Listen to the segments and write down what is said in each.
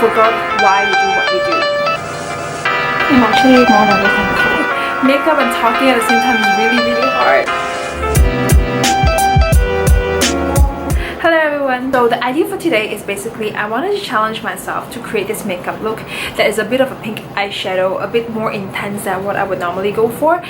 forgot why we do what we do. I'm actually more nervous than before. Makeup and talking at the same time is really hard. Hello everyone! So the idea for today is basically I wanted to challenge myself to create this makeup look that is a bit of a pink eyeshadow, a bit more intense than what I would normally go for,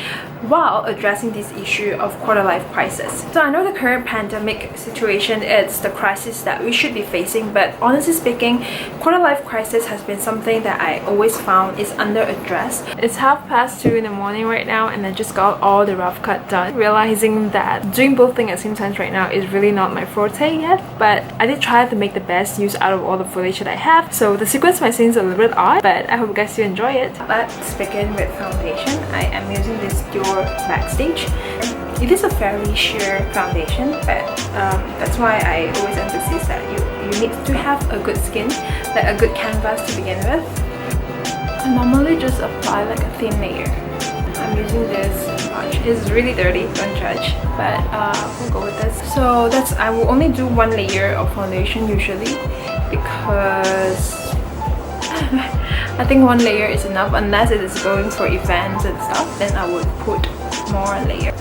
while addressing this issue of quarter-life crisis. So I know the current pandemic situation is the crisis that we should be facing, but honestly speaking, quarter-life crisis has been something that I always found is under-addressed. It's 2:30 in the morning right now and I just got all the rough cut done, realizing that doing both things at the same time right now is really not my forte yet, but I did try to make the best use out of all the footage that I have, so the sequence might seem a little bit odd, but I hope you guys do enjoy it. Let's begin with foundation. I am using this Dior Backstage. It is a fairly sheer foundation, but that's why I always emphasize that you need to have a good skin, like a good canvas to begin with. I normally just apply like a thin layer. I'm using this sponge. It's really dirty, don't judge, but we'll go with this. So I will only do one layer of foundation usually, because I think one layer is enough, unless it is going for events and stuff, then I would put more layer.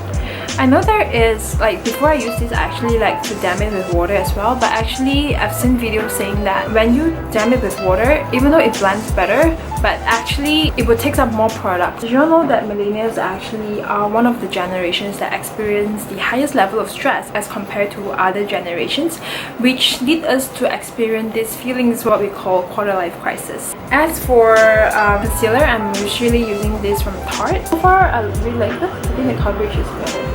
I know there is, like, before I use this I actually like to dam it with water as well, but actually I've seen videos saying that when you dam it with water, even though it blends better, but actually it will take up more product. Did you all know that millennials actually are one of the generations that experience the highest level of stress as compared to other generations, which lead us to experience these feelings, what we call quarter-life crisis. As for concealer, I'm usually using this from Tarte. So far I really like this. I think the coverage is better.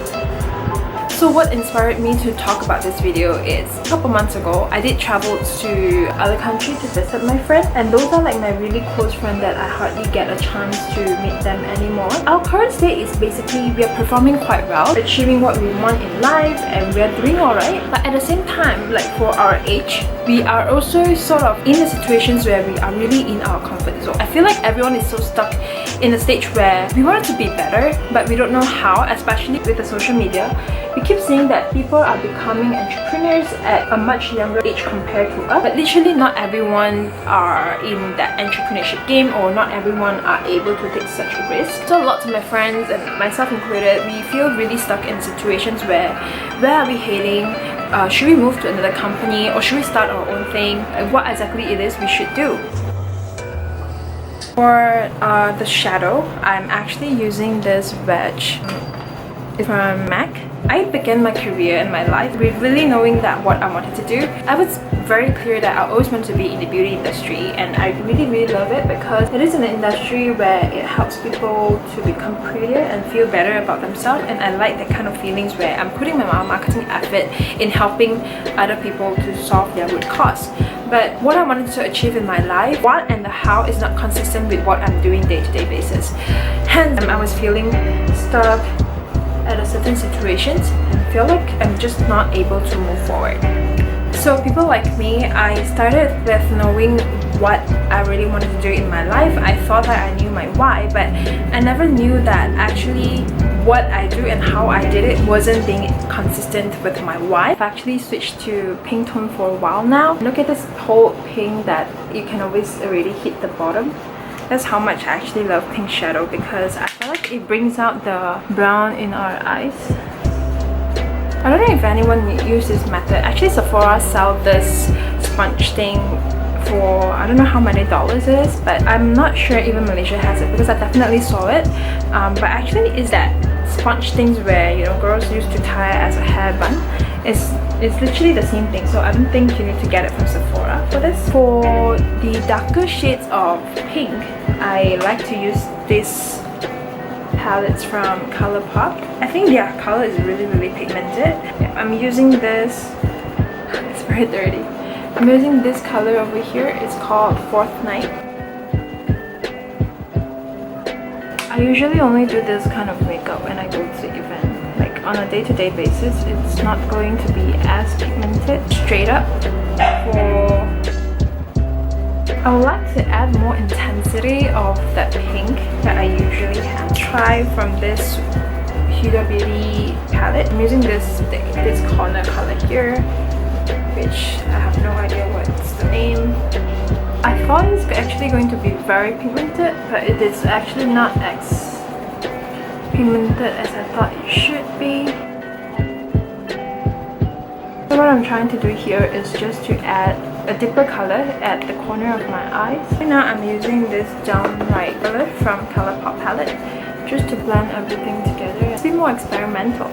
So what inspired me to talk about this video is a couple months ago I did travel to other countries to visit my friends, and those are like my really close friends that I hardly get a chance to meet them anymore. Our current state is basically we are performing quite well, achieving what we want in life, and we are doing alright, but at the same time, like for our age, we are also sort of in the situations where we are really in our comfort zone. I feel like everyone is so stuck in a stage where we want it to be better, but we don't know how, especially with the social media. We keep seeing that people are becoming entrepreneurs at a much younger age compared to us, but literally not everyone are in that entrepreneurship game, or not everyone are able to take such a risk. So lots of my friends, and myself included, we feel really stuck in situations where are we heading? Should we move to another company, or should we start our own thing? What exactly it is we should do. For the shadow, I'm actually using this wedge. It's from MAC. I began my career and my life with really knowing that what I wanted to do. I was very clear that I always wanted to be in the beauty industry, and I really love it because it is an industry where it helps people to become prettier and feel better about themselves, and I like that kind of feelings where I'm putting my marketing effort in helping other people to solve their root cause. But what I wanted to achieve in my life, what and the how, is not consistent with what I'm doing day-to-day basis. Hence, I was feeling stuck at a certain situations and feel like I'm just not able to move forward. So people like me, I started with knowing what I really wanted to do in my life. I thought that I knew my why, but I never knew that actually what I do and how I did it wasn't being consistent with my why. I've actually switched to pink tone for a while now. Look at this whole pink that you can always already hit the bottom. That's how much I actually love pink shadow, because I feel like it brings out the brown in our eyes. I don't know if anyone uses this method. Actually, Sephora sell this sponge thing for I don't know how many dollars it is, but I'm not sure even Malaysia has it, because I definitely saw it. But actually, is that sponge things where, you know, girls used to tie it as a hair bun. It's literally the same thing, so I don't think you need to get it from Sephora for this. For the darker shades of pink, I like to use this palettes from ColourPop. I think their color is really pigmented. Yeah, I'm using this. It's very dirty. I'm using this color over here. It's called Fourth Night. I usually only do this kind of makeup when I go to event. Like on a day-to-day basis, it's not going to be as pigmented. Straight up, I would like to add more intensity of that pink that I usually have. Try from this Huda Beauty palette. I'm using this corner color here, which I have no idea what's the name. I thought it's actually going to be very pigmented, but it is actually not as pigmented as I thought it should be. So what I'm trying to do here is just to add a deeper color at the corner of my eyes. Right now I'm using this downright color from Colourpop palette just to blend everything together. It's a bit more experimental.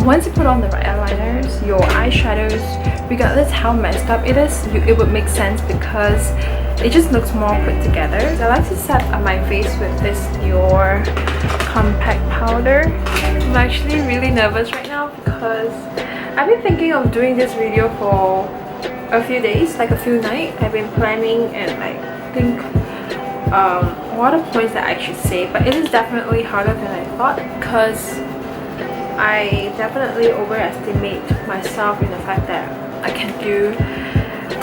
Once you put on the right eyeliners, your eyeshadows, regardless how messed up it is, it would make sense because it just looks more put together. I like to set up my face with this Dior compact powder. I'm actually really nervous right now because I've been thinking of doing this video for a few days, like a few nights. I've been planning and I think what are the points that I should say, but it is definitely harder than I thought because I definitely overestimate myself in the fact that I can do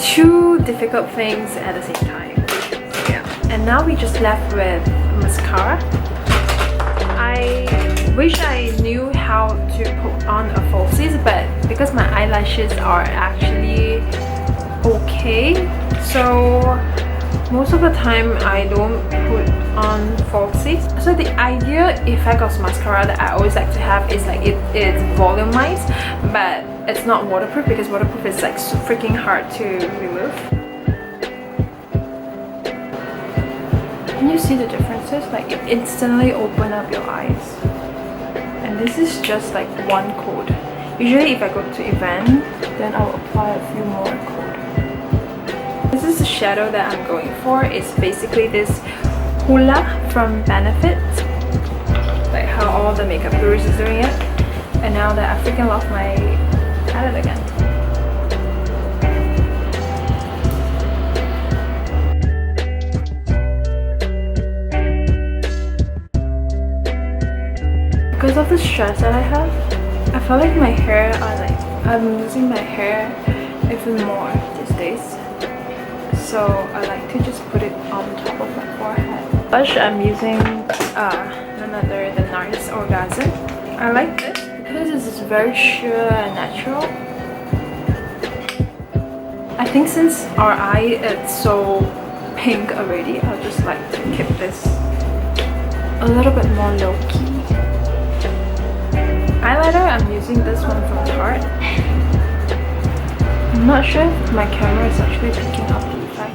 two difficult things at the same time. So yeah. And now we just left with mascara. I wish I knew how to put on a falsies, but because my eyelashes are actually okay, so most of the time I don't put on falsies. So the ideal effect of mascara that I always like to have is like it's volumized, but it's not waterproof because waterproof is like so freaking hard to remove. Can you see the differences? Like it instantly opened up your eyes. And this is just like one coat. Usually if I go to event, then I'll apply a few more coat. This is the shadow that I'm going for. It's basically this Hula from Benefit. Like how all the makeup gurus is doing it. And now that I freaking love my palette again. Because of the stress that I have, I feel like my hair are like, I'm losing my hair even more these days. So I like to just put it on top of my forehead. Blush, I'm using none other than NARS Orgasm. I like this because this is very sheer and natural. I think since our eye is so pink already, I'll just like to keep this a little bit more low-key. Eyeliner, I'm using this one from Tarte. I'm not sure if my camera is actually picking up the effect.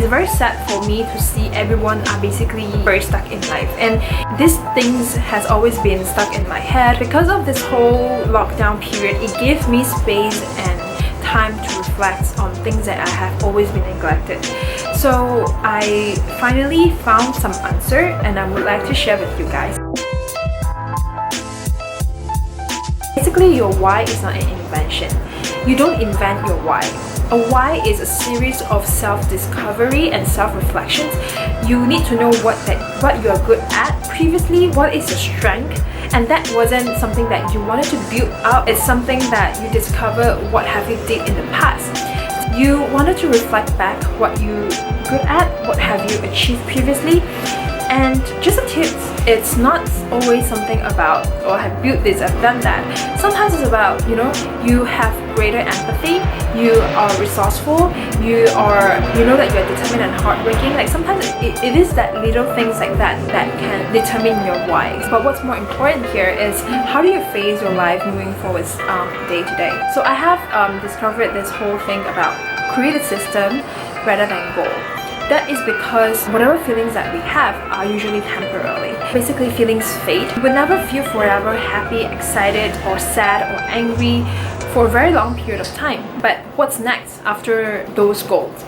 It's very sad for me to see everyone are basically very stuck in life, and these things has always been stuck in my head. Because of this whole lockdown period, it gave me space and time to reflect on things that I have always been neglected. So I finally found some answer and I would like to share with you guys. Basically, your why is not an invention. You don't invent your why. A why is a series of self-discovery and self-reflections. You need to know what you are good at previously, what is your strength, and that wasn't something that you wanted to build up. It's something that you discover what have you did in the past. You wanted to reflect back what you good at, what have you achieved previously. And just a tip, it's not always something about, oh, I have built this, I've done that. Sometimes it's about, you know, you have greater empathy, you are resourceful, you know that you're determined and hardworking. Like sometimes it is that little things like that that can determine your why. But what's more important here is how do you face your life moving forward day to day. So I have discovered this whole thing about create a system rather than goal. That is because whatever feelings that we have are usually temporarily. Basically, feelings fade. You will never feel forever happy, excited, or sad, or angry for a very long period of time. But what's next after those goals?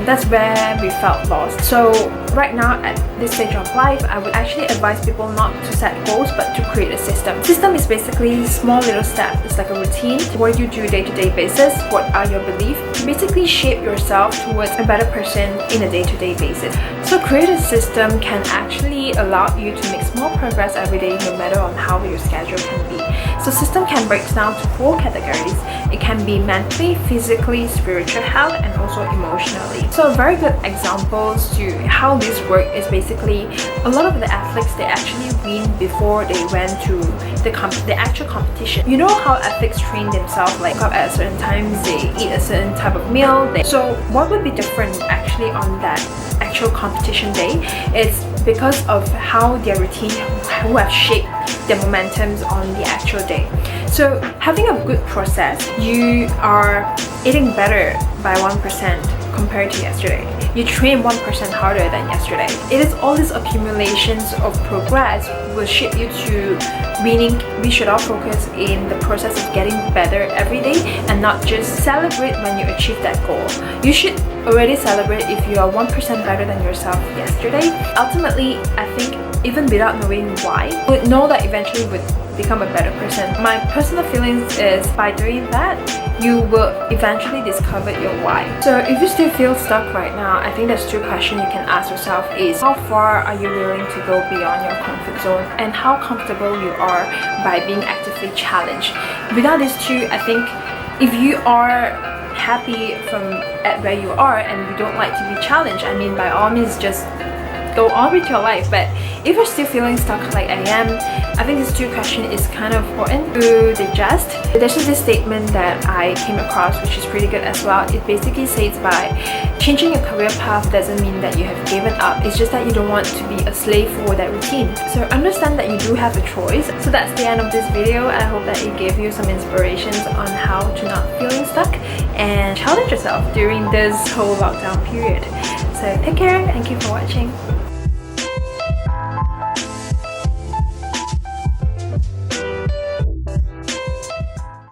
That's where we felt lost. So right now at this stage of life, I would actually advise people not to set goals but to create a system. System is basically small little steps. It's like a routine. What you do day-to-day basis, what are your beliefs, to basically shape yourself towards a better person in a day-to-day basis. So create a system can actually allow you to make small progress every day no matter on how your schedule can be. So system can break down to 4 categories. It can be mentally, physically, spiritual health, and also emotionally. So very good examples to how this work is basically a lot of the athletes, they actually win before they went to the actual competition. You know how athletes train themselves, like up at a certain times, they eat a certain type of meal. So what would be different actually on that actual competition day is because of how their routine, who have shaped their momentums on the actual day. So having a good process, you are eating better by 1% compared to yesterday. You train 1% harder than yesterday. It is all these accumulations of progress will shape you to winning. We should all focus in the process of getting better every day and not just celebrate when you achieve that goal. You should already celebrate if you are 1% better than yourself yesterday. Ultimately, I think even without knowing why, you would know that eventually you would become a better person. My personal feelings is by doing that, you will eventually discover your why. So if you still feel stuck right now, I think there's 2 questions you can ask yourself is how far are you willing to go beyond your comfort zone and how comfortable you are by being actively challenged. Without these 2, I think if you are happy at where you are and you don't like to be challenged, I mean by all means just go on with your life. But if you're still feeling stuck like I am, I think this 2 question is kind of important to digest. There's just this statement that I came across which is pretty good as well. It basically says by changing your career path doesn't mean that you have given up. It's just that you don't want to be a slave for that routine. So understand that you do have a choice. So that's the end of this video. I hope that it gave you some inspirations on how to not feeling stuck and challenge yourself during this whole lockdown period. So take care, thank you for watching.